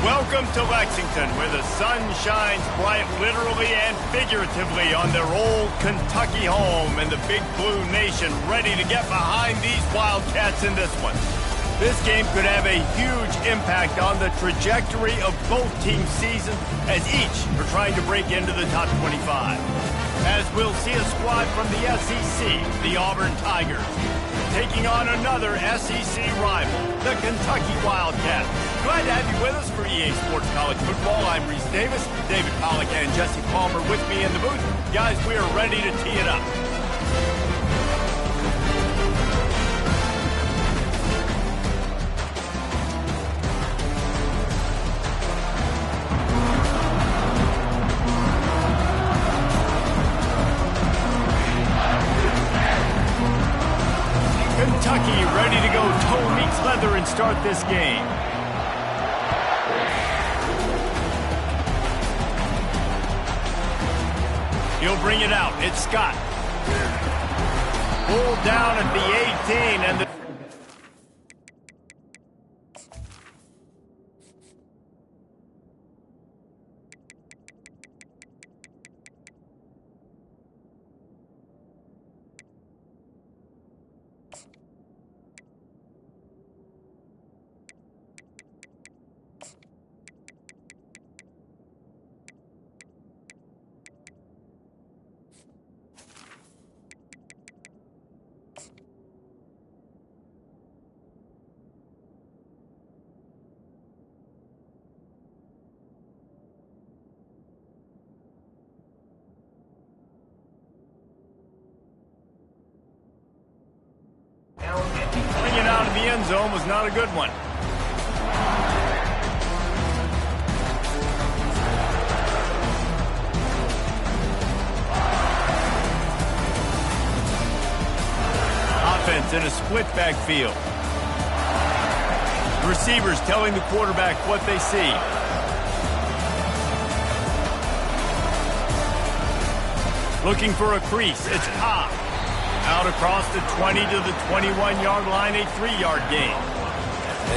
Welcome to Lexington, where the sun shines bright literally and figuratively on their old Kentucky home, and the Big Blue Nation ready to get behind these Wildcats in this one. This game could have a huge impact on the trajectory of both teams' seasons, as each are trying to break into the top 25. As we'll see a squad from the SEC, the Auburn Tigers, taking on another SEC rival, the Kentucky Wildcats. Glad to have you with us for EA Sports College Football. I'm Reese Davis, David Pollack and Jesse Palmer with me in the booth. Guys, we are ready to tee it up. Kentucky ready to go toe meets leather and start this game. He'll bring it out. It's Scott. Pulled down at the 18 and the bringing out of the end zone was not a good one. Offense in a split backfield. Receivers telling the quarterback what they see. Looking for a crease. It's Cobb. Out across the 20 to the 21-yard line, a 3-yard gain.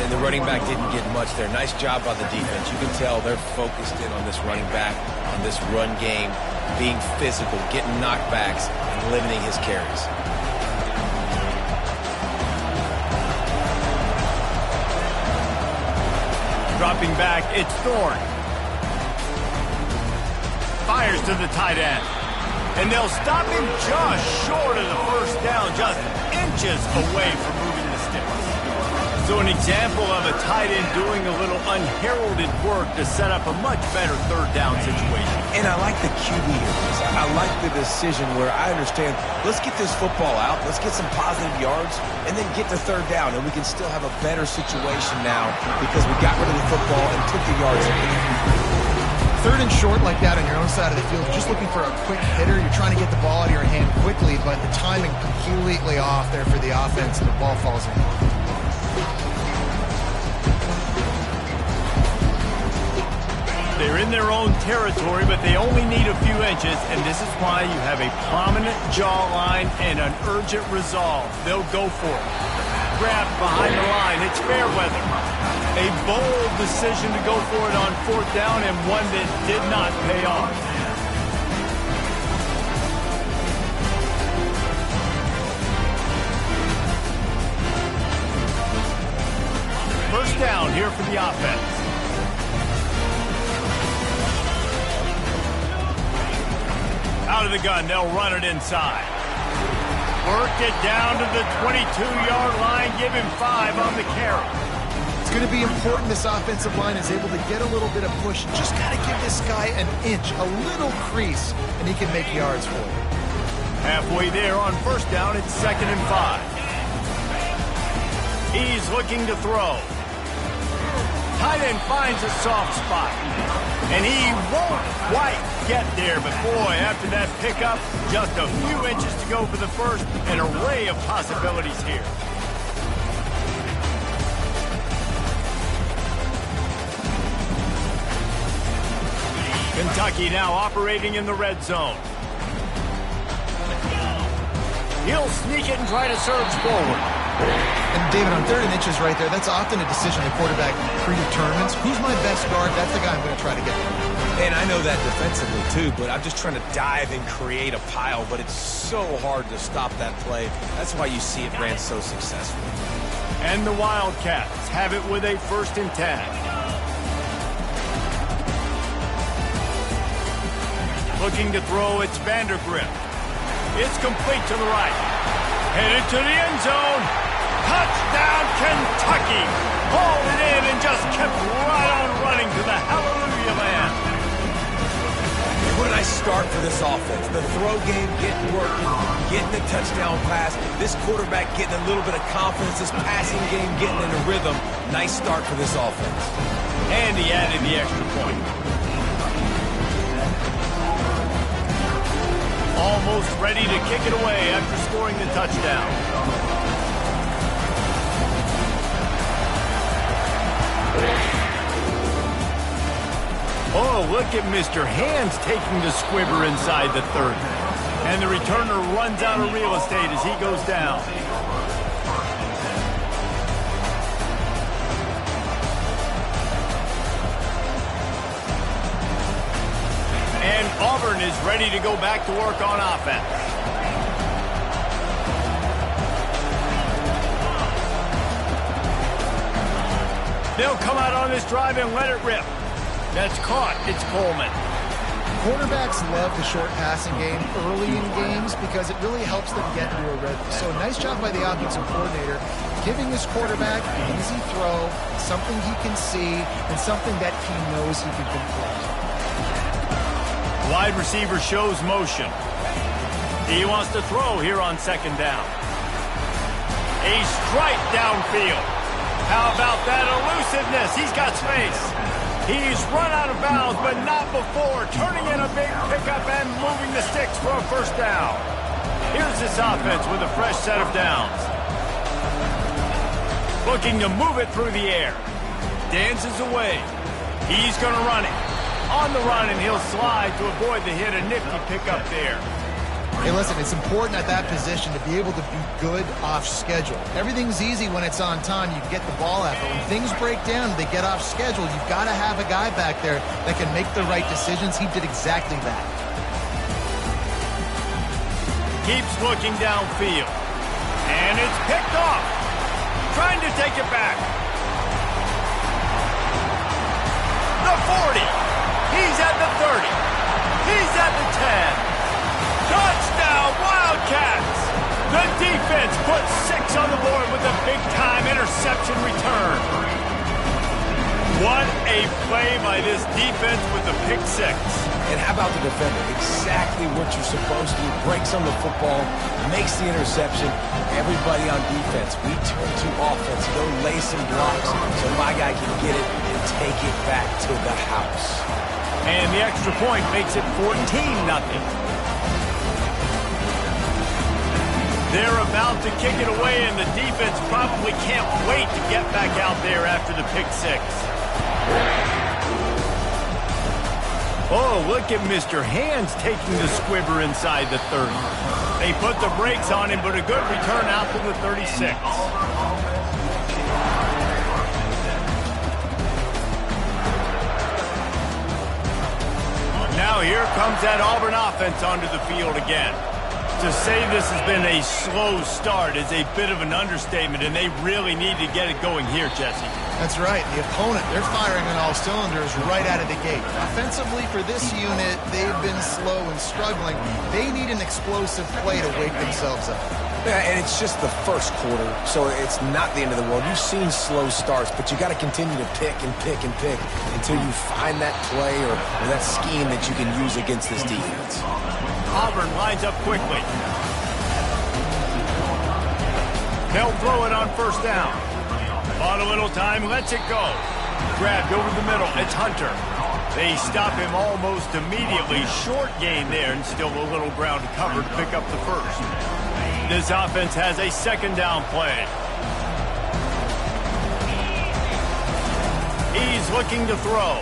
And the running back didn't get much there. Nice job by the defense. You can tell they're focused in on this running back, on this run game, being physical, getting knockbacks, and limiting his carries. Dropping back, it's Thorne. Fires to the tight end. And they'll stop him just short of the first down, just inches away from moving the sticks. So an example of a tight end doing a little unheralded work to set up a much better third down situation. And I like the QB here. I like the decision where I understand, let's get this football out, let's get some positive yards, and then get to third down, and we can still have a better situation now because we got rid of the football and took the yards away. Third and short like that on your own side of the field, just looking for a quick hitter. You're trying to get the ball out of your hand quickly, but the timing completely off there for the offense, and the ball falls in. They're in their own territory, but they only need a few inches, and this is why you have a prominent jawline and an urgent resolve. They'll go for it. Grabbed behind the line. It's Fairweather. A bold decision to go for it on fourth down, and one that did not pay off. First down here for the offense. Out of the gun, they'll run it inside. Work it down to the 22-yard line. Give him 5 on the carry. It's going to be important this offensive line is able to get a little bit of push. Just got to give this guy an inch, a little crease, and he can make yards for you. Halfway there on first down, it's 2nd and 5. He's looking to throw. Tight end finds a soft spot. And he won't quite get there, but boy, after that pickup, just a few inches to go for the first, an array of possibilities here. Kentucky now operating in the red zone. He'll sneak it and try to surge forward. And David, on 3rd and inches right there, that's often a decision the quarterback predetermines. Who's my best guard? That's the guy I'm going to try to get. And I know that defensively too, but I'm just trying to dive and create a pile, but it's so hard to stop that play. That's why you see it ran so successfully. And the Wildcats have it with a 1st and 10. Looking to throw, it's Vandergrift. It's complete to the right. Headed to the end zone. Touchdown, Kentucky! Hauled it in and just kept right on running to the hallelujah land. What a nice start for this offense. The throw game getting working, getting the touchdown pass. This quarterback getting a little bit of confidence. This passing game getting in a rhythm. Nice start for this offense. And he added the extra point. Almost ready to kick it away after scoring the touchdown. Oh, look at Mr. Hands taking the squibber inside the 30. And the returner runs out of real estate as he goes down. And Auburn is ready to go back to work on offense. They'll come out on this drive and let it rip. That's caught. It's Coleman. Quarterbacks love the short passing game early in games because it really helps them get into a rhythm. So nice job by the offensive coordinator giving this quarterback an easy throw, something he can see, and something that he knows he can complete. Wide receiver shows motion. He wants to throw here on 2nd down. A strike downfield. How about that elusiveness? He's got space. He's run out of bounds, but not before. Turning in a big pickup and moving the sticks for a 1st down. Here's this offense with a fresh set of downs. Looking to move it through the air. Dances away. He's going to run it. On the run, and he'll slide to avoid the hit. A nifty pickup there. Hey, listen, it's important at that position to be able to be good off schedule. Everything's easy when it's on time. You can get the ball out. But when things break down, they get off schedule, you've got to have a guy back there that can make the right decisions. He did exactly that. Keeps looking downfield. And it's picked off. Trying to take it back. The 40. He's at the 30. He's at the 10. Touchdown, Wildcats! The defense puts 6 on the board with a big-time interception return. What a play by this defense with the pick 6. And how about the defender? Exactly what you're supposed to do. Breaks on the football, makes the interception. Everybody on defense, we turn to offense. Go lay some blocks so my guy can get it and take it back to the house. And the extra point makes it 14-0. They're about to kick it away, and the defense probably can't wait to get back out there after the pick 6. Oh, look at Mr. Hands taking the squibber inside the 30. They put the brakes on him, but a good return out to the 36. Now here comes that Auburn offense onto the field again. To say this has been a slow start is a bit of an understatement, and they really need to get it going here, Jesse. That's right. The opponent, they're firing on all cylinders right out of the gate. Offensively, for this unit, they've been slow and struggling. They need an explosive play to wake themselves up. Yeah, and it's just the first quarter, so it's not the end of the world. You've seen slow starts, but you got to continue to pick and pick and pick until you find that play or that scheme that you can use against this defense. Auburn lines up quickly. They'll throw it on 1st down. On a little time, lets it go. Grabbed over the middle, it's Hunter. They stop him almost immediately. Short gain there, and still a little ground to cover to pick up the 1st. This offense has a 2nd down play. He's looking to throw.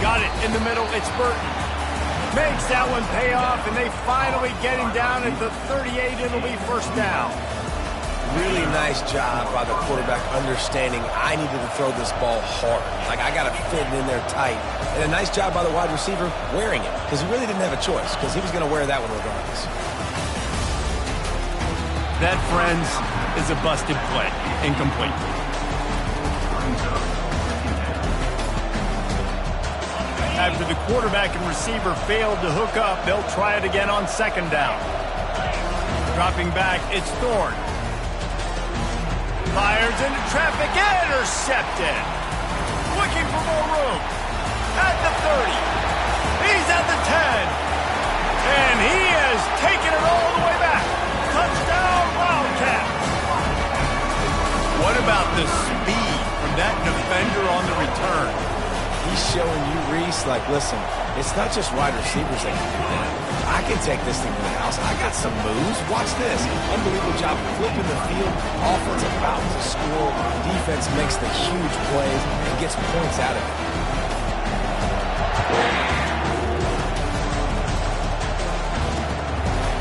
Got it in the middle, it's Burton. Makes that one pay off, and they finally get him down at the 38. It'll be 1st down. Really nice job by the quarterback understanding I needed to throw this ball hard. Like, I got to fit it in there tight. And a nice job by the wide receiver wearing it, because he really didn't have a choice, because he was going to wear that one regardless. That, friends, is a busted play. Incomplete. After the quarterback and receiver failed to hook up, they'll try it again on second down. Dropping back, it's Thorne. Fires into traffic, intercepted. Looking for more room. At the 30. He's at the 10. And he has taken it all the way back. Touchdown, Wildcats. What about the speed from that defender on the return? He's showing you, Reese, like, listen, it's not just wide receivers that can do that. I can take this thing to the house. I got some moves. Watch this. Unbelievable job flipping the field. Offense about to score. Defense makes the huge plays and gets points out of it.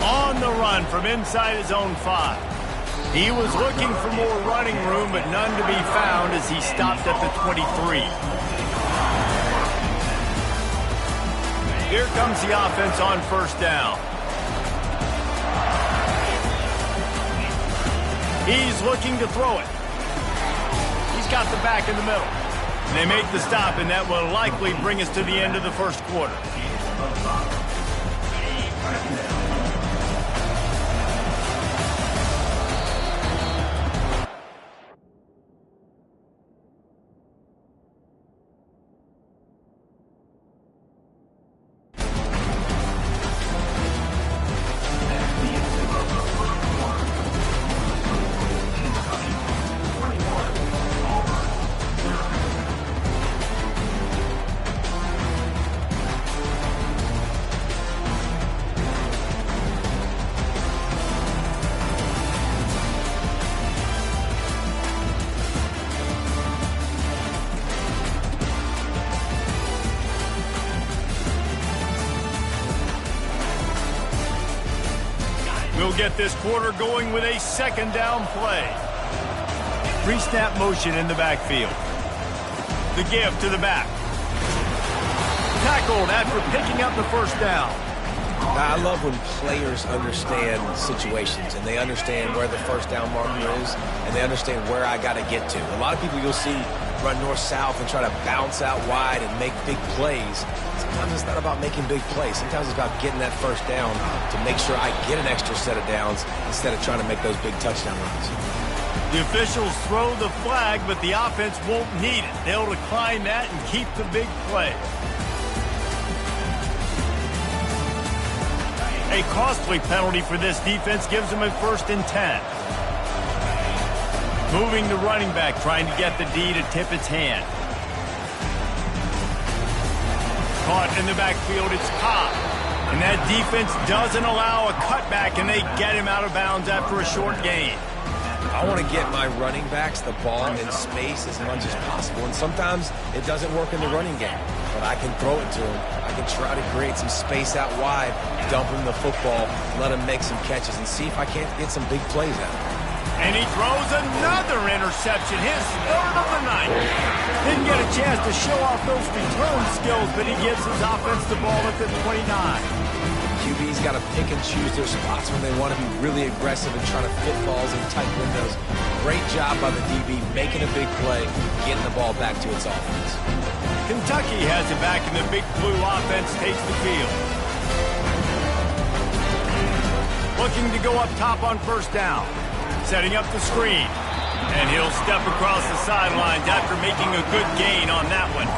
On the run from inside his own 5. He was looking for more running room, but none to be found as he stopped at the 23. Here comes the offense on first down. He's looking to throw it. He's got the back in the middle. And they make the stop, and that will likely bring us to the end of the first quarter. We'll get this quarter going with a second down play. Pre-snap motion in the backfield. The give to the back. Tackled after picking up the first down. I love when players understand situations and they understand where the first down marker is and they understand where I got to get to. A lot of people you'll see run north-south and try to bounce out wide and make big plays. Sometimes it's not about making big plays. Sometimes it's about getting that first down to make sure I get an extra set of downs instead of trying to make those big touchdown runs. The officials throw the flag, but the offense won't need it. They'll decline that and keep the big play. A costly penalty for this defense gives them a 1st and 10. Moving the running back, trying to get the D to tip its hand. Caught in the backfield, it's Cobb. And that defense doesn't allow a cutback, and they get him out of bounds after a short gain. I want to get my running backs the ball in space as much as possible. And sometimes it doesn't work in the running game, but I can throw it to him. I can try to create some space out wide, dump him the football, let him make some catches, and see if I can't get some big plays out of him. And he throws another interception, his 3rd of the night. Didn't get a chance to show off those return skills, but he gives his offense the ball at the 29. QB's got to pick and choose their spots when they want to be really aggressive and try to fit balls in tight windows. Great job by the DB making a big play, getting the ball back to its offense. Kentucky has it back, and the Big Blue offense takes the field. Looking to go up top on first down. Setting up the screen. And he'll step across the sidelines after making a good gain on that one.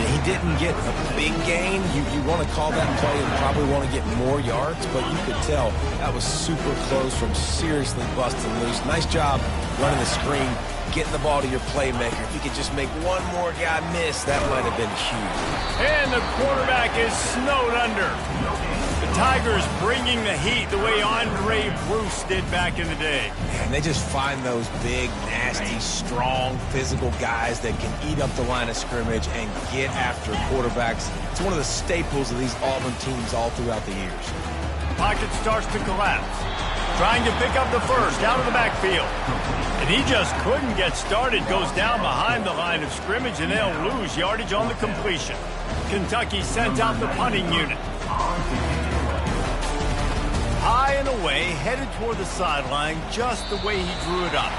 He didn't get a big gain. You want to call that play and probably want to get more yards, but you could tell that was super close from seriously busting loose. Nice job running the screen, getting the ball to your playmaker. If you could just make one more guy miss, that might have been huge. And the quarterback is snowed under. The Tigers bringing the heat the way Andre Bruce did back in the day. And they just find those big, nasty, strong, physical guys that can eat up the line of scrimmage and get after quarterbacks. It's one of the staples of these Auburn teams all throughout the years. Pocket starts to collapse. Trying to pick up the first out of the backfield. And he just couldn't get started. Goes down behind the line of scrimmage, and they'll lose yardage on the completion. Kentucky sent out the punting unit. High and away, headed toward the sideline, just the way he drew it up.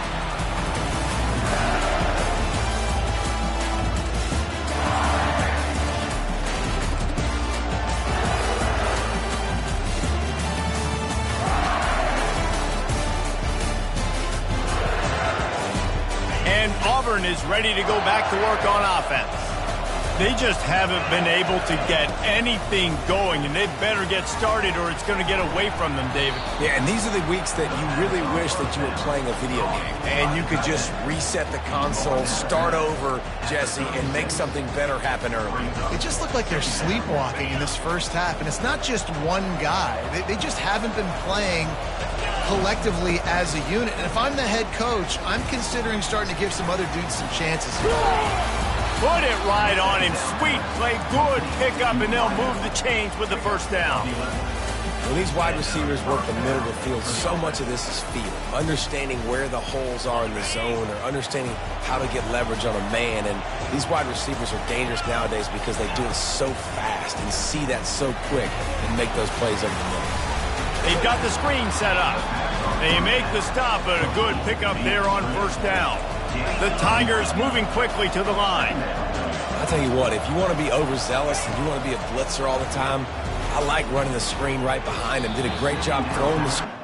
And Auburn is ready to go back to work on offense. They just haven't been able to get anything going, and they better get started or it's going to get away from them, David. Yeah, and these are the weeks that you really wish that you were playing a video game, and you could just reset the console, start over, Jesse, and make something better happen early. It just looked like they're sleepwalking in this first half, and it's not just one guy. They just haven't been playing collectively as a unit. And if I'm the head coach, I'm considering starting to give some other dudes some chances. Put it right on him. Sweet play, good pickup, and they'll move the chains with the first down. When these wide receivers work the middle of the field, so much of this is feel. Understanding where the holes are in the zone, or understanding how to get leverage on a man. And these wide receivers are dangerous nowadays because they do it so fast and see that so quick and make those plays over the middle. They've got the screen set up. They make the stop, but a good pickup there on first down. The Tigers moving quickly to the line. I'll tell you what, if you want to be overzealous and you want to be a blitzer all the time, I like running the screen right behind him. Did a great job throwing the screen.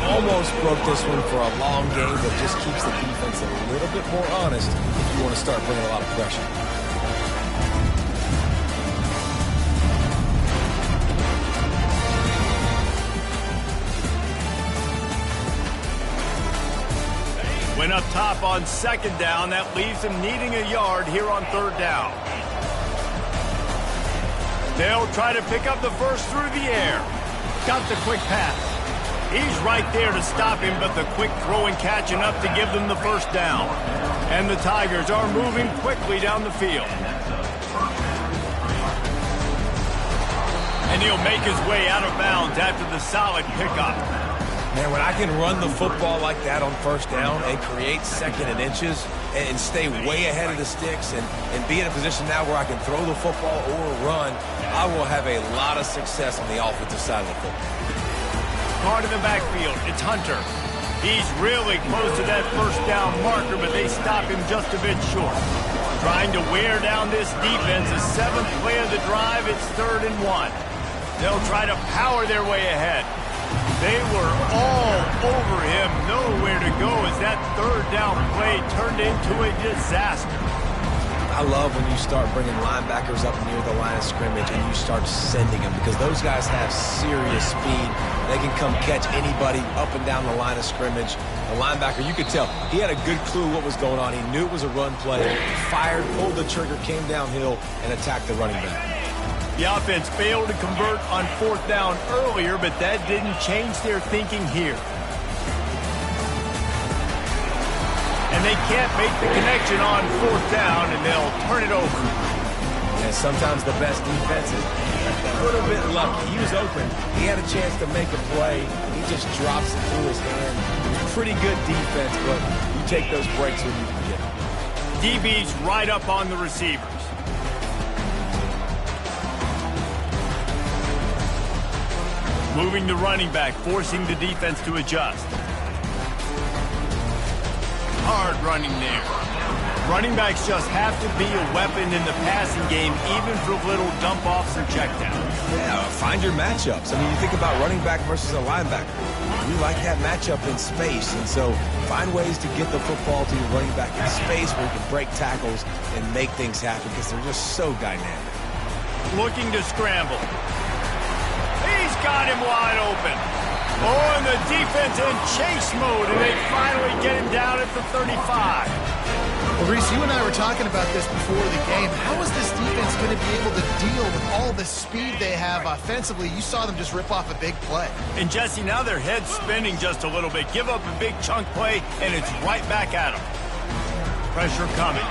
Almost broke this one for a long game, but just keeps the defense a little bit more honest if you want to start bringing a lot of pressure. Went up top on second down. That leaves them needing a yard here on third down. They'll try to pick up the first through the air. Got the quick pass. He's right there to stop him, but the quick throw and catch enough to give them the first down. And the Tigers are moving quickly down the field. And he'll make his way out of bounds after the solid pickup. Man, when I can run the football like that on first down and create second and inches and stay way ahead of the sticks and be in a position now where I can throw the football or run, I will have a lot of success on the offensive side of the football. Part of the backfield, it's Hunter. He's really close to that first down marker, but they stop him just a bit short. Trying to wear down this defense, the seventh play of the drive, it's 3rd and 1. They'll try to power their way ahead. They were all over him, nowhere to go as that third down play turned into a disaster. I love when you start bringing linebackers up near the line of scrimmage and you start sending them, because those guys have serious speed. They can come catch anybody up and down the line of scrimmage. The linebacker, you could tell, he had a good clue what was going on. He knew it was a run play, fired, pulled the trigger, came downhill, and attacked the running back. The offense failed to convert on 4th down earlier, but that didn't change their thinking here. they can't make the connection on 4th down, and they'll turn it over. And sometimes the best defense is a little bit lucky. He was open. He had a chance to make a play. He just drops it through his hand. Pretty good defense, but you take those breaks when you can get them. DB's right up on the receivers. Moving the running back, forcing the defense to adjust. Hard running there. Running backs just have to be a weapon in the passing game, even for little dump-offs and checkdowns. Yeah, find your matchups. I mean, you think about running back versus a linebacker. We like that matchup in space, and so find ways to get the football to your running back in space where you can break tackles and make things happen because they're just so dynamic. Looking to scramble. He's got him wide open. Oh, and the defense in chase mode, and they finally get him down at the 35. Well, Reese, you and I were talking about this before the game. How is this defense going to be able to deal with all the speed they have offensively? You saw them just rip off a big play. And, Jesse, now their head's spinning just a little bit. Give up a big chunk play, and it's right back at them. Pressure coming.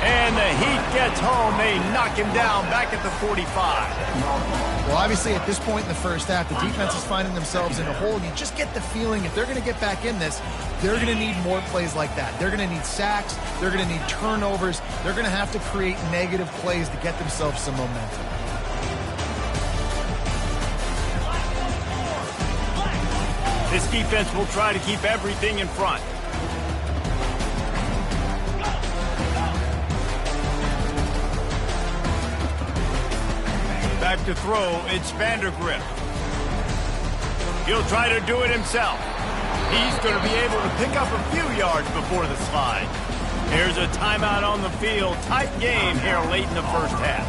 And the Heat gets home. They knock him down back at the 45. Well, obviously, at this point in the first half, the defense is finding themselves in a hole. You just get the feeling if they're going to get back in this, they're going to need more plays like that. They're going to need sacks. They're going to need turnovers. They're going to have to create negative plays to get themselves some momentum. This defense will try to keep everything in front. Back to throw, it's Vandergrift. He'll try to do it himself. He's going to be able to pick up a few yards before the slide. Here's a timeout on the field. Tight game here late in the first half.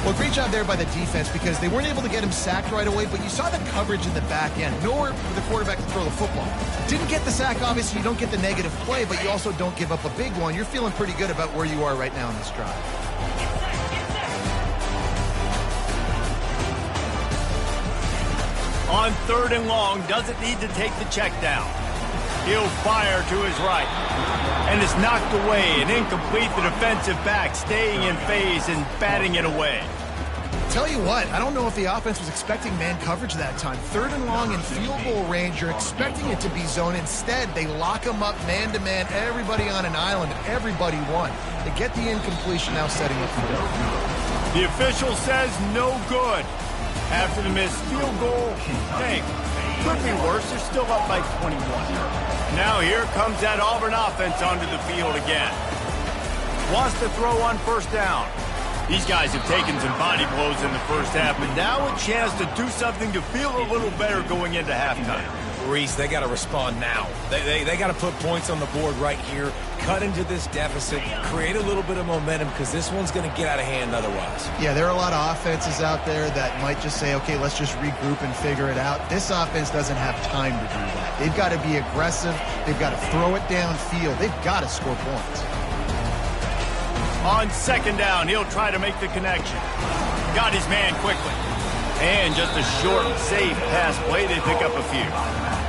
Well, great job there by the defense because they weren't able to get him sacked right away, but you saw the coverage in the back end. Nowhere for the quarterback to throw the football. Didn't get the sack, obviously. You don't get the negative play, but you also don't give up a big one. You're feeling pretty good about where you are right now in this drive. On 3rd and long, doesn't need to take the check down. He'll fire to his right. And it's knocked away and incomplete. The defensive back staying in phase and batting it away. Tell you what, I don't know if the offense was expecting man coverage that time. 3rd and long in field goal range, you're expecting it to be zone. Instead, they lock them up man-to-man, everybody on an island, everybody won. They get the incompletion, now setting up for goal. The official says no good. After the missed field goal, hey, could be worse. They're still up by 21. Now here comes that Auburn offense onto the field again. Wants to throw on 1st down. These guys have taken some body blows in the first half, but now a chance to do something to feel a little better going into halftime. Reese, they got to respond now. They got to put points on the board right here, cut into this deficit, create a little bit of momentum because this one's going to get out of hand otherwise. Yeah, there are a lot of offenses out there that might just say, okay, let's just regroup and figure it out. This offense doesn't have time to do that. They've got to be aggressive. They've got to throw it downfield. They've got to score points. On 2nd down, he'll try to make the connection. Got his man quickly. And just a short, safe pass play. They pick up a few.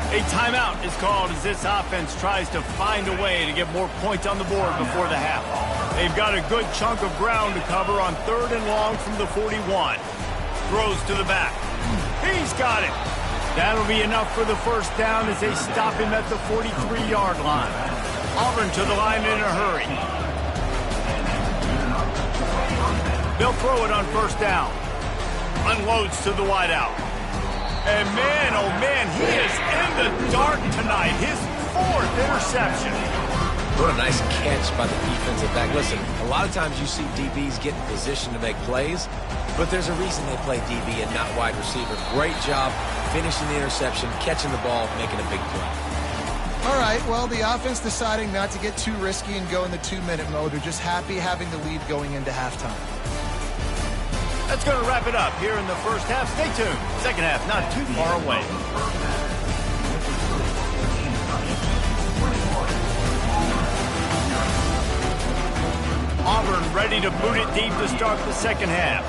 A timeout is called as this offense tries to find a way to get more points on the board before the half. They've got a good chunk of ground to cover on 3rd and long from the 41. Throws to the back. He's got it. That'll be enough for the 1st down as they stop him at the 43-yard line. Auburn to the line in a hurry. They'll throw it on 1st down. Unloads to the wideout. And man, oh man, he is in the dark tonight. His 4th interception. What a nice catch by the defensive back. Listen, a lot of times you see DBs get in position to make plays, but there's a reason they play DB and not wide receiver. Great job finishing the interception, catching the ball, making a big play. All right, well, the offense deciding not to get too risky and go in the 2-minute mode. They're just happy having the lead going into halftime. That's going to wrap it up here in the first half. Stay tuned. 2nd half not too far away. Auburn ready to boot it deep to start the 2nd half.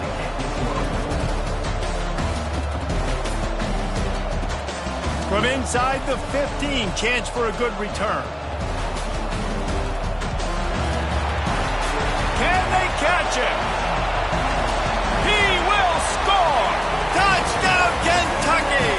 From inside the 15, chance for a good return. interception. He will score. Touchdown, Kentucky.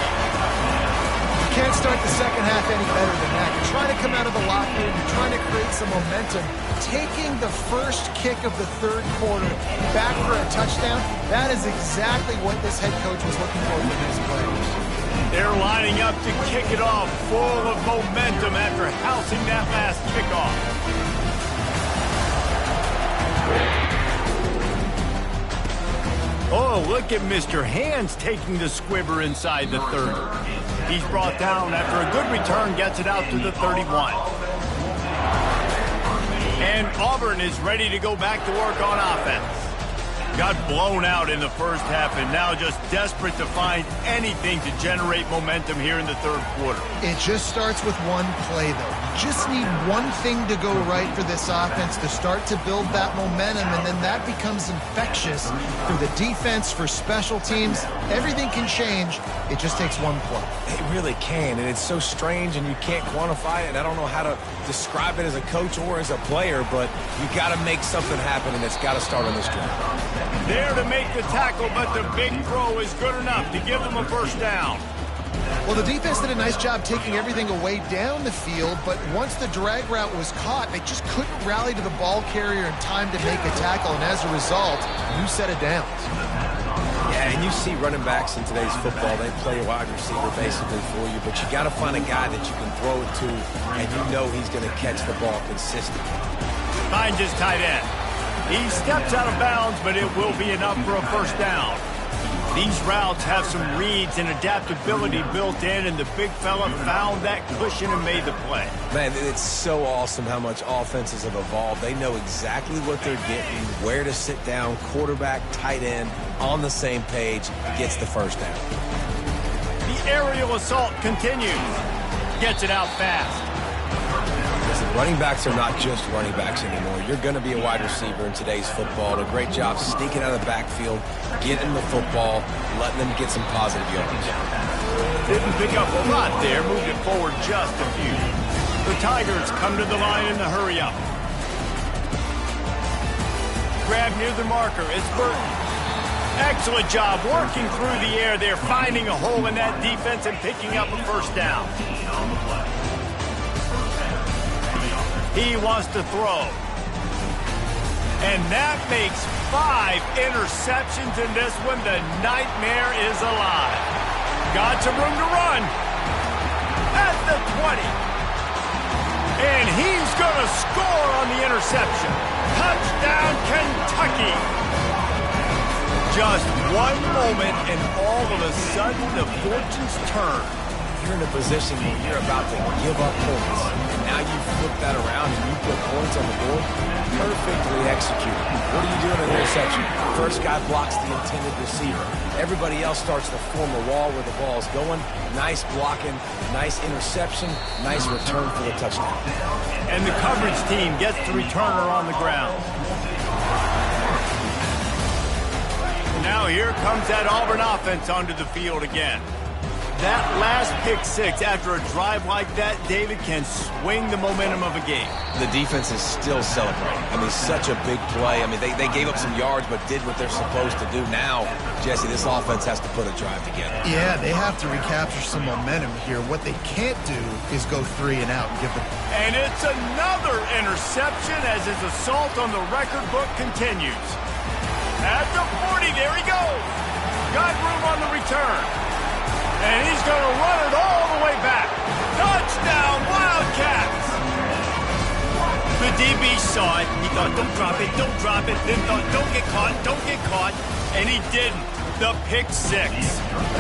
You can't start the second half any better than that. You're trying to come out of the locker room. You're trying to create some momentum. Taking the first kick of the third quarter back for a touchdown, that is exactly what this head coach was looking for from his players. They're lining up to kick it off full of momentum after housing that last kickoff. Oh, look at Mr. Hands taking the squibber inside the 30. He's brought down after a good return, gets it out to the 31. And Auburn is ready to go back to work on offense. Got blown out in the first half and now just desperate to find anything to generate momentum here in the third quarter. It just starts with one play, though. You just need one thing to go right for this offense to start to build that momentum, and then that becomes infectious for the defense, for special teams. Everything can change. It just takes one play. It really can, and it's so strange, and you can't quantify it. I don't know how to describe it as a coach or as a player, but you got to make something happen, and it's got to start on this drive. There to make the tackle, but the big throw is good enough to give them a first down. Well, the defense did a nice job taking everything away down the field, but once the drag route was caught, they just couldn't rally to the ball carrier in time to make a tackle, and as a result, you set it down. Yeah, and you see running backs in today's football, they play a wide receiver basically for you, but you got to find a guy that you can throw it to, and you know he's going to catch the ball consistently. Finds his tight end. He steps out of bounds, but it will be enough for a first down. These routes have some reads and adaptability built in, and the big fella found that cushion and made the play. Man, it's so awesome how much offenses have evolved. They know exactly what they're getting, where to sit down, quarterback, tight end, on the same page, gets the first down. The aerial assault continues. Gets it out fast. Listen, running backs are not just running backs anymore. You're going to be a wide receiver in today's football. A great job sneaking out of the backfield, getting the football, letting them get some positive yards. Didn't pick up a lot there, moved it forward just a few. The Tigers come to the line in the hurry-up. Grab near the marker, it's Burton. Excellent job working through the air there, finding a hole in that defense and picking up a first down. He wants to throw. And that makes 5 interceptions in this one. The nightmare is alive. Got some room to run. At the 20. And he's going to score on the interception. Touchdown, Kentucky. Just one moment, and all of a sudden, the fortunes turn. You're in a position where you're about to give up points. Now you flip that around and you put points on the board. Perfectly executed. What do you do in an interception? First guy blocks the intended receiver. Everybody else starts to form a wall where the ball's going. Nice blocking, nice interception, nice return for the touchdown. And the coverage team gets the returner on the ground. Now here comes that Auburn offense onto the field again. That last pick six after a drive like that, David, can swing the momentum of a game. The defense is still celebrating. I mean, such a big play. I mean, they gave up some yards but did what they're supposed to do. Now, Jesse, this offense has to put a drive together. Yeah, they have to recapture some momentum here. What they can't do is go 3 and out and give them. And it's another interception as his assault on the record book continues. At the 40, there he goes. Got room on the return. And he's going to run it all the way back. Touchdown, Wildcats! The DB saw it. He thought, don't drop it, don't drop it. Then thought, don't get caught. And he didn't. The pick six.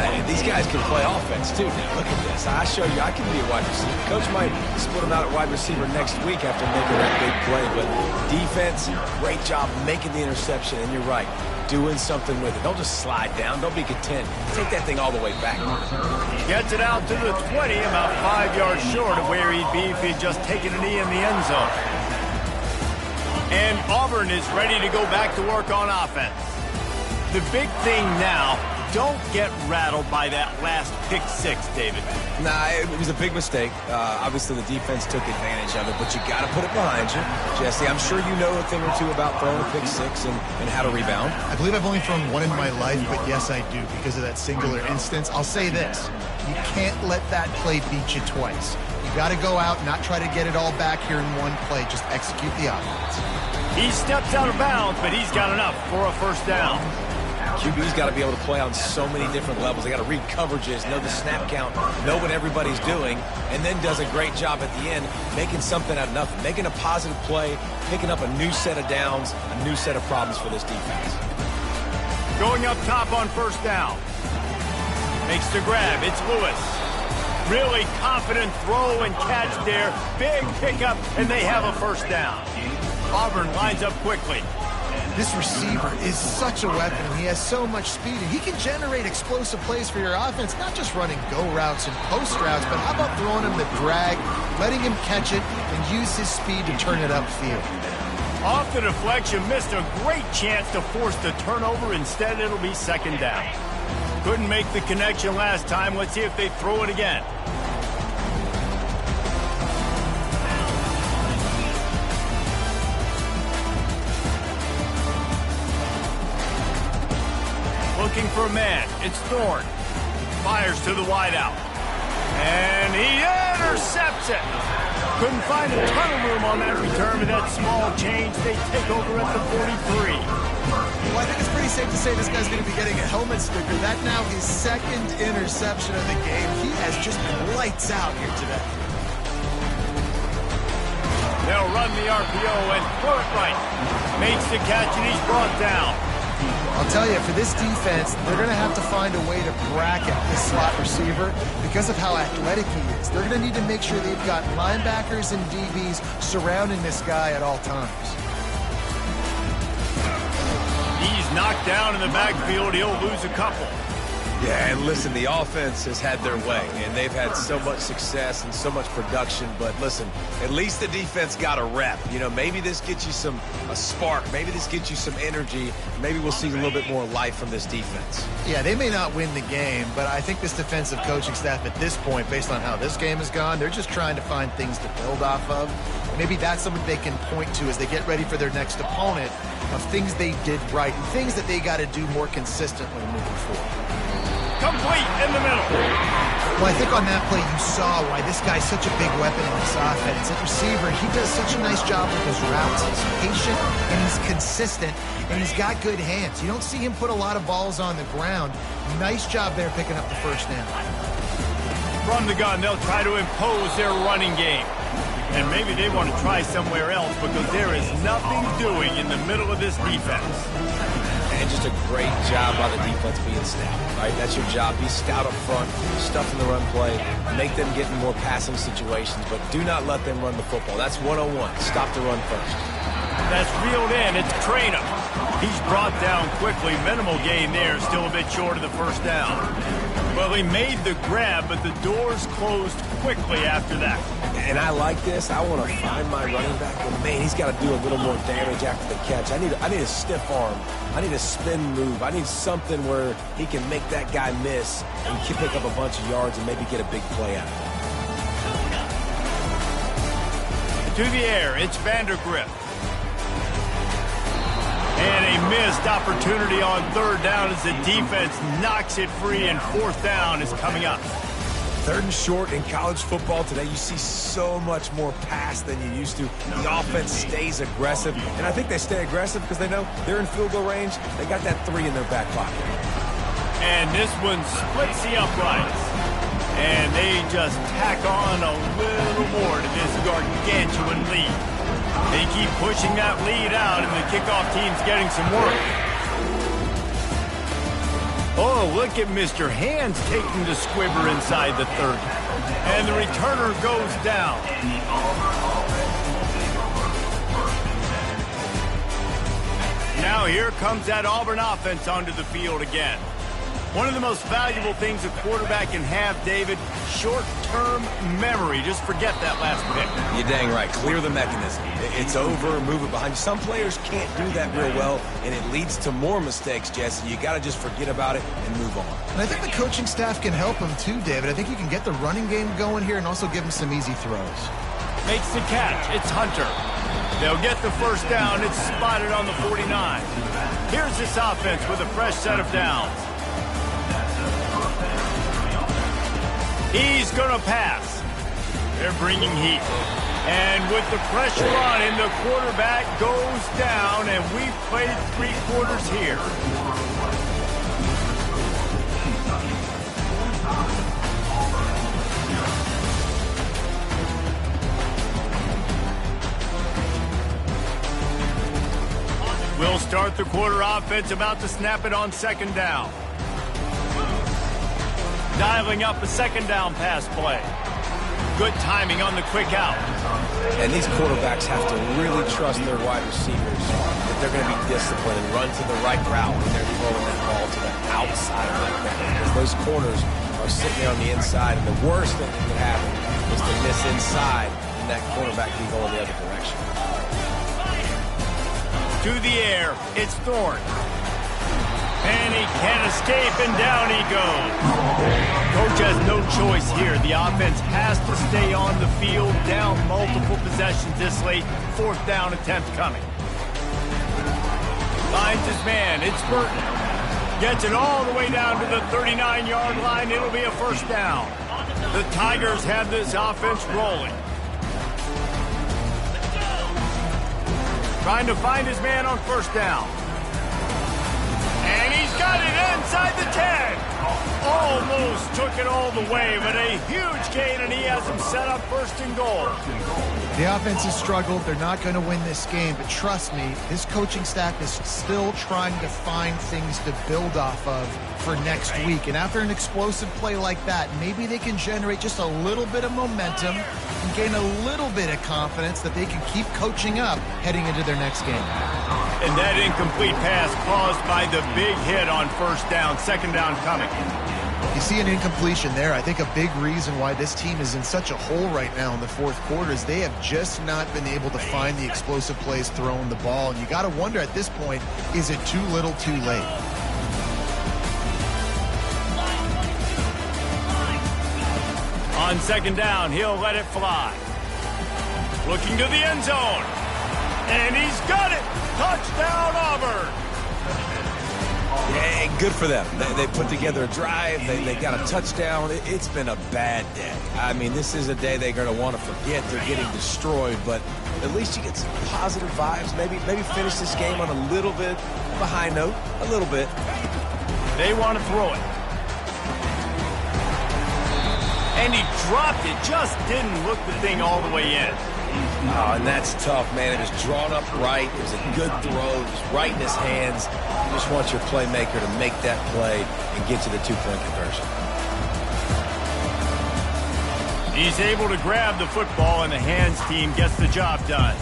Hey, these guys can play offense, too. Now, look at this. I show you I can be a wide receiver. Coach might split him out at wide receiver next week after making that big play. But defense, great job making the interception. And you're right, doing something with it. Don't just slide down. Don't be content. Take that thing all the way back. Gets it out to the 20, about 5 yards short of where he'd be if he'd just taken a knee in the end zone. And Auburn is ready to go back to work on offense. The big thing now, don't get rattled by that last pick six, David. Nah, it was a big mistake. Obviously, the defense took advantage of it, but you got to put it behind you. Jesse, I'm sure you know a thing or two about throwing a pick six and how to rebound. I believe I've only thrown one in my life, but yes, I do because of that singular instance. I'll say this. You can't let that play beat you twice. You got to go out, not try to get it all back here in one play. Just execute the offense. He steps out of bounds, but he's got enough for a first down. QB's got to be able to play on so many different levels. They got to read coverages, know the snap count, know what everybody's doing, and then does a great job at the end making something out of nothing, making a positive play, picking up a new set of downs, a new set of problems for this defense. Going up top on first down. Makes the grab. It's Lewis. Really confident throw and catch there. Big pickup, and they have a first down. Auburn lines up quickly. This receiver is such a weapon. He has so much speed, and he can generate explosive plays for your offense, not just running go routes and post routes, but how about throwing him the drag, letting him catch it, and use his speed to turn it upfield. Off the deflection, missed a great chance to force the turnover. Instead, it'll be second down. Couldn't make the connection last time. Let's see if they throw it again. Looking for a man. It's Thorne. Fires to the wideout. And he intercepts it. Couldn't find a ton of room on that return with that small change. They take over at the 43. Well, I think it's pretty safe to say this guy's going to be getting a helmet sticker. That now his second interception of the game. He has just been lights out here today. They'll run the RPO and throw it right. Makes the catch and he's brought down. I'll tell you, for this defense, they're going to have to find a way to bracket this slot receiver because of how athletic he is. They're going to need to make sure they've got linebackers and DBs surrounding this guy at all times. He's knocked down in the backfield. He'll lose a couple. Yeah, and listen, the offense has had their way, and they've had so much success and so much production. But listen, at least the defense got a rep. You know, maybe this gets you a spark. Maybe this gets you some energy. Maybe we'll see a little bit more life from this defense. Yeah, they may not win the game, but I think this defensive coaching staff at this point, based on how this game has gone, they're just trying to find things to build off of. Maybe that's something they can point to as they get ready for their next opponent of things they did right and things that they got to do more consistently moving forward. Complete in the middle. Well, I think on that play you saw why this guy's such a big weapon in this offense. At receiver, he does such a nice job with his routes. He's patient and he's consistent and he's got good hands. You don't see him put a lot of balls on the ground. Nice job there picking up the first down. From the gun, they'll try to impose their running game. And maybe they want to try somewhere else because there is nothing doing in the middle of this defense. And just a great job by the defense being stout, right? That's your job. Be stout up front, stuff in the run play, make them get in more passing situations, but do not let them run the football. That's 101. Stop the run first. That's reeled in. It's Traynham. He's brought down quickly. Minimal gain there. Still a bit short of the first down. Well, he made the grab, but the doors closed quickly after that. And I like this. I want to find my running back, but man, he's got to do a little more damage after the catch. I need a stiff arm. I need a spin move. I need something where he can make that guy miss and pick up a bunch of yards and maybe get a big play out of it. To the air, it's Vandergrift. And a missed opportunity on third down as the defense knocks it free, and fourth down is coming up. Third and short in college football today, you see so much more pass than you used to. The offense stays aggressive, and I think they stay aggressive because they know they're in field goal range. They got that 3 in their back pocket. And this one splits the uprights. And they just tack on a little more to this gargantuan lead. They keep pushing that lead out, and the kickoff team's getting some work. Oh, look at Mr. Hands taking the squibber inside the 30. And the returner goes down. Now here comes that Auburn offense onto the field again. One of the most valuable things a quarterback can have, David, short-term memory. Just forget that last pick. You're dang right. Clear the mechanism. It's over, move it behind you. Some players can't do that real well, and it leads to more mistakes, Jesse. You got to just forget about it and move on. And I think the coaching staff can help him too, David. I think you can get the running game going here and also give him some easy throws. Makes the catch. It's Hunter. They'll get the first down. It's spotted on the 49. Here's this offense with a fresh set of downs. He's going to pass. They're bringing heat. And with the pressure on him, the quarterback goes down, and we've played 3 quarters here. We'll start the quarter offense, about to snap it on second down. Dialing up a second down pass play. Good timing on the quick out. And these quarterbacks have to really trust their wide receivers that they're going to be disciplined and run to the right route when they're throwing that ball to the outside like that. Because those corners are sitting there on the inside, and the worst thing that could happen is to miss inside and that quarterback be going the other direction. To the air, it's Thorne. And he can't escape, and down he goes. Coach has no choice here. The offense has to stay on the field, down multiple possessions this late. 4th down attempt coming. Finds his man. It's Burton. Gets it all the way down to the 39-yard line. It'll be a first down. The Tigers have this offense rolling. Trying to find his man on first down. And he's got it inside the 10. Almost took it all the way, but a huge gain, and he has him set up first and goal. The offense has struggled. They're not going to win this game, but trust me, his coaching staff is still trying to find things to build off of for next week. And after an explosive play like that, maybe they can generate just a little bit of momentum and gain a little bit of confidence that they can keep coaching up heading into their next game. And that incomplete pass caused by the big hit on first down. Second down coming. You see an incompletion there. I think a big reason why this team is in such a hole right now in the 4th quarter is they have just not been able to find the explosive plays throwing the ball. And you got to wonder at this point, is it too little too late? On second down, he'll let it fly. Looking to the end zone. And he's got it. Touchdown, Auburn. Yeah, good for them. They put together a drive. They got a touchdown. It's been a bad day. I mean, this is a day they're going to want to forget. They're getting destroyed, but at least you get some positive vibes. Maybe finish this game on a little bit of a high note. A little bit. They want to throw it. And he dropped it. Just didn't look the thing all the way in. Oh, and that's tough, man. It was drawn up right. It was a good throw. It was right in his hands. You just want your playmaker to make that play and get to the 2-point conversion. He's able to grab the football, and the hands team gets the job done.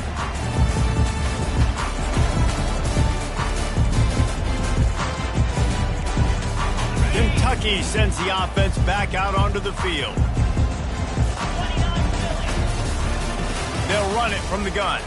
Kentucky sends the offense back out onto the field. They'll run it from the gun.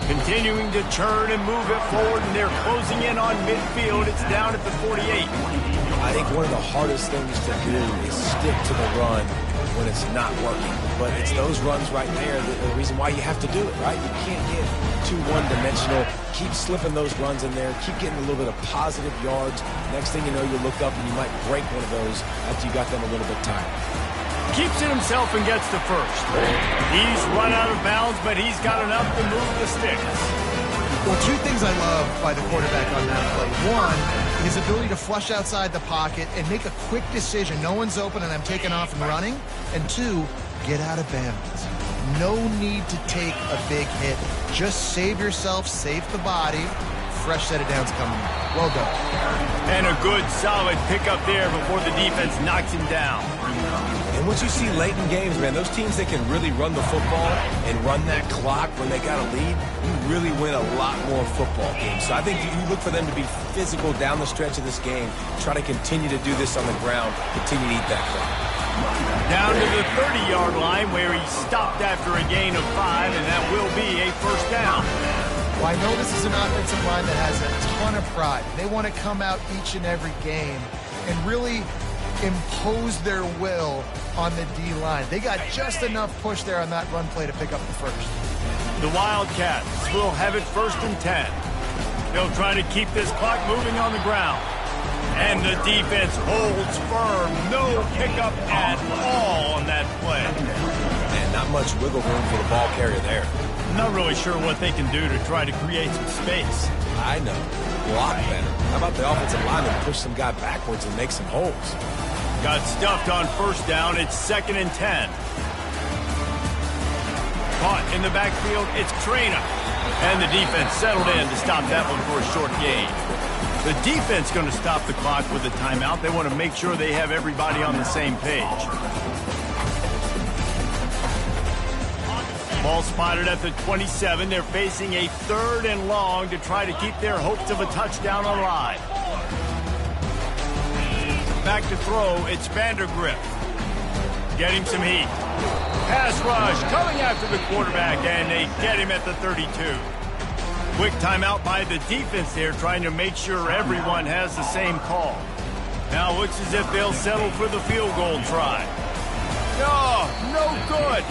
Continuing to turn and move it forward, and they're closing in on midfield. It's down at the 48. I think one of the hardest things to do is stick to the run when it's not working. But it's those runs right there that are the reason why you have to do it, right? You can't get too one-dimensional. Keep slipping those runs in there. Keep getting a little bit of positive yards. Next thing you know, you look up and you might break one of those after you got them a little bit tired. Keeps it himself and gets the first. He's run out of bounds, but he's got enough to move the sticks. Well, 2 things I love by the quarterback on that play. One, his ability to flush outside the pocket and make a quick decision. No one's open and I'm taking off and running. And 2, get out of bounds. No need to take a big hit. Just save yourself, save the body. Fresh set of downs coming. Well done. And a good, solid pickup there before the defense knocks him down. And And what you see late in games, man, those teams that can really run the football and run that clock when they got a lead, you really win a lot more football games. So I think you look for them to be physical down the stretch of this game, try to continue to do this on the ground, continue to eat that clock. Down to the 30-yard line where he stopped after a gain of 5, and that will be a first down. Well, I know this is an offensive line that has a ton of pride. They want to come out each and every game and really impose their will on the D-line. They got just enough push there on that run play to pick up the first. The Wildcats will have it 1st and 10. They'll try to keep this clock moving on the ground. And the defense holds firm. No pickup at all on that play. And not much wiggle room for the ball carrier there. I'm not really sure what they can do to try to create some space. I know. Block better. How about the offensive lineman push some guy backwards and make some holes? Got stuffed on first down. It's 2nd and 10. Caught in the backfield. It's Trina. And the defense settled in to stop that one for a short gain. The defense going to stop the clock with a timeout. They want to make sure they have everybody on the same page. Ball spotted at the 27. They're facing a 3rd and long to try to keep their hopes of a touchdown alive. Back to throw, it's Vandergrift. Getting some heat. Pass rush coming after the quarterback, and they get him at the 32. Quick timeout by the defense there, trying to make sure everyone has the same call. Now looks as if they'll settle for the field goal try. Oh, no good.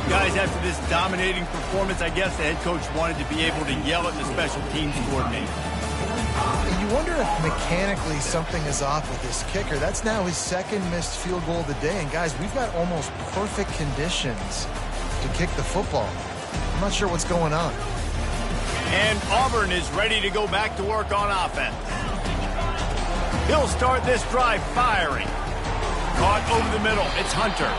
Guys, after this dominating performance, I guess the head coach wanted to be able to yell at the special teams coordinator. You wonder if mechanically something is off with this kicker. That's now his 2nd missed field goal of the day. And guys, we've got almost perfect conditions to kick the football. I'm not sure what's going on. And Auburn is ready to go back to work on offense. He'll start this drive firing. Caught over the middle. It's Hunter.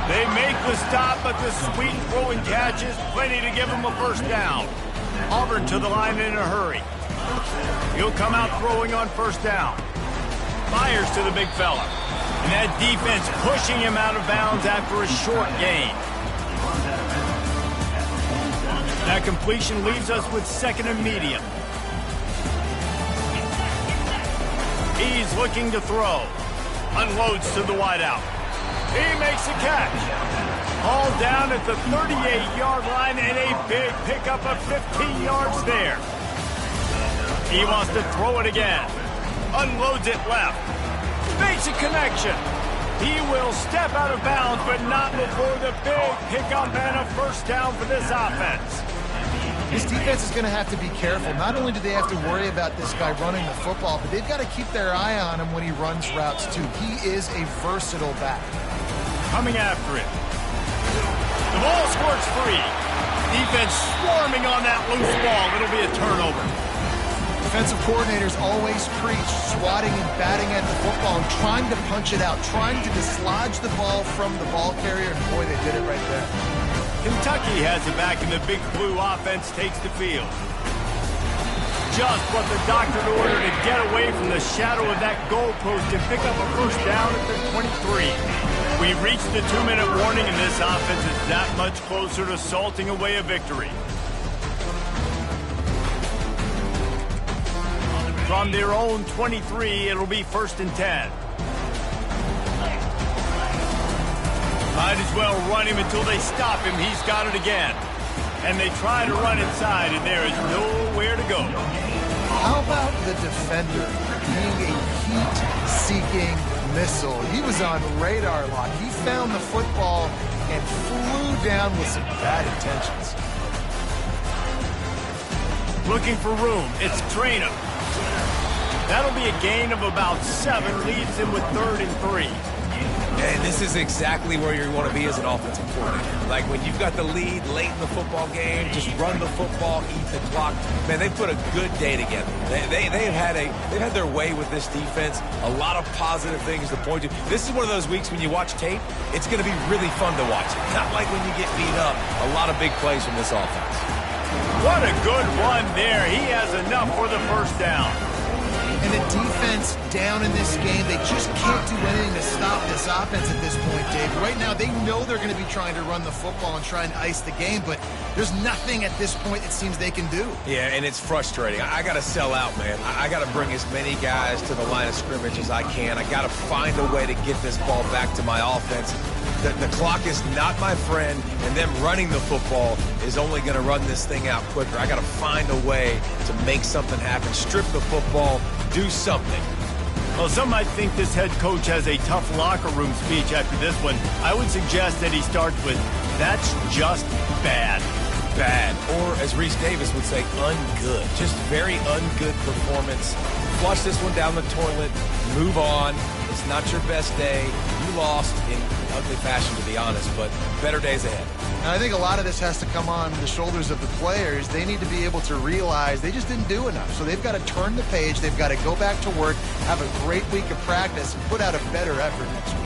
They make the stop, but the sweet throwing catch is plenty to give them a first down. Auburn to the line in a hurry. He'll come out throwing on first down. Fires to the big fella. And that defense pushing him out of bounds after a short gain. That completion leaves us with 2nd and medium. He's looking to throw. Unloads to the wideout. He makes a catch. All down at the 38-yard line and a big pickup of 15 yards there. He wants to throw it again. Unloads it left. Makes a connection. He will step out of bounds, but not before the big pickup and a first down for this offense. This defense is going to have to be careful. Not only do they have to worry about this guy running the football, but they've got to keep their eye on him when he runs routes, too. He is a versatile back. Coming after it. The ball squirts free. Defense swarming on that loose ball. It'll be a turnover. Defensive coordinators always preach swatting and batting at the football and trying to punch it out, trying to dislodge the ball from the ball carrier, and boy, they did it right there. Kentucky has it back, and the Big Blue offense takes the field. Just what the doctor ordered to get away from the shadow of that goalpost and pick up a first down at the 23. We've reached the 2-minute warning, and this offense is that much closer to salting away a victory. From their own 23, it'll be 1st and 10. Might as well run him until they stop him. He's got it again. And they try to run inside, and there is nowhere to go. How about the defender being a heat-seeking missile? He was on radar lock. He found the football and flew down with some bad intentions. Looking for room. It's Trina. That'll be a gain of about 7. Leaves him with 3rd and 3. And this is exactly where you want to be as an offensive coordinator. Like when you've got the lead late in the football game, just run the football, eat the clock. Man, they put a good day together. They've had their way with this defense. A lot of positive things to point to. This is one of those weeks when you watch tape, it's going to be really fun to watch. Not like when you get beat up. A lot of big plays from this offense. What a good run there. He has enough for the first down. And the defense down in this game, they just can't do anything to stop this offense at this point, Dave. Right now, they know they're going to be trying to run the football and try and ice the game, but there's nothing at this point it seems they can do. Yeah, and it's frustrating. I got to sell out, man. I got to bring as many guys to the line of scrimmage as I can. I got to find a way to get this ball back to my offense. The clock is not my friend, and them running the football is only going to run this thing out quicker. I got to find a way to make something happen, strip the football, do something. Well, some might think this head coach has a tough locker room speech after this one. I would suggest that he starts with, "That's just bad." Bad, or as Reese Davis would say, ungood. Just very ungood performance. Flush this one down the toilet, move on. It's not your best day. You lost in ugly fashion, to be honest, but better days ahead. And I think a lot of this has to come on the shoulders of the players. They need to be able to realize they just didn't do enough. So they've got to turn the page. They've got to go back to work, have a great week of practice, and put out a better effort next week.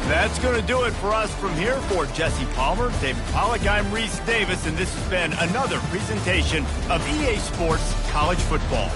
That's going to do it for us from here. For Jesse Palmer, David Pollack, I'm Reese Davis, and this has been another presentation of EA Sports College Football.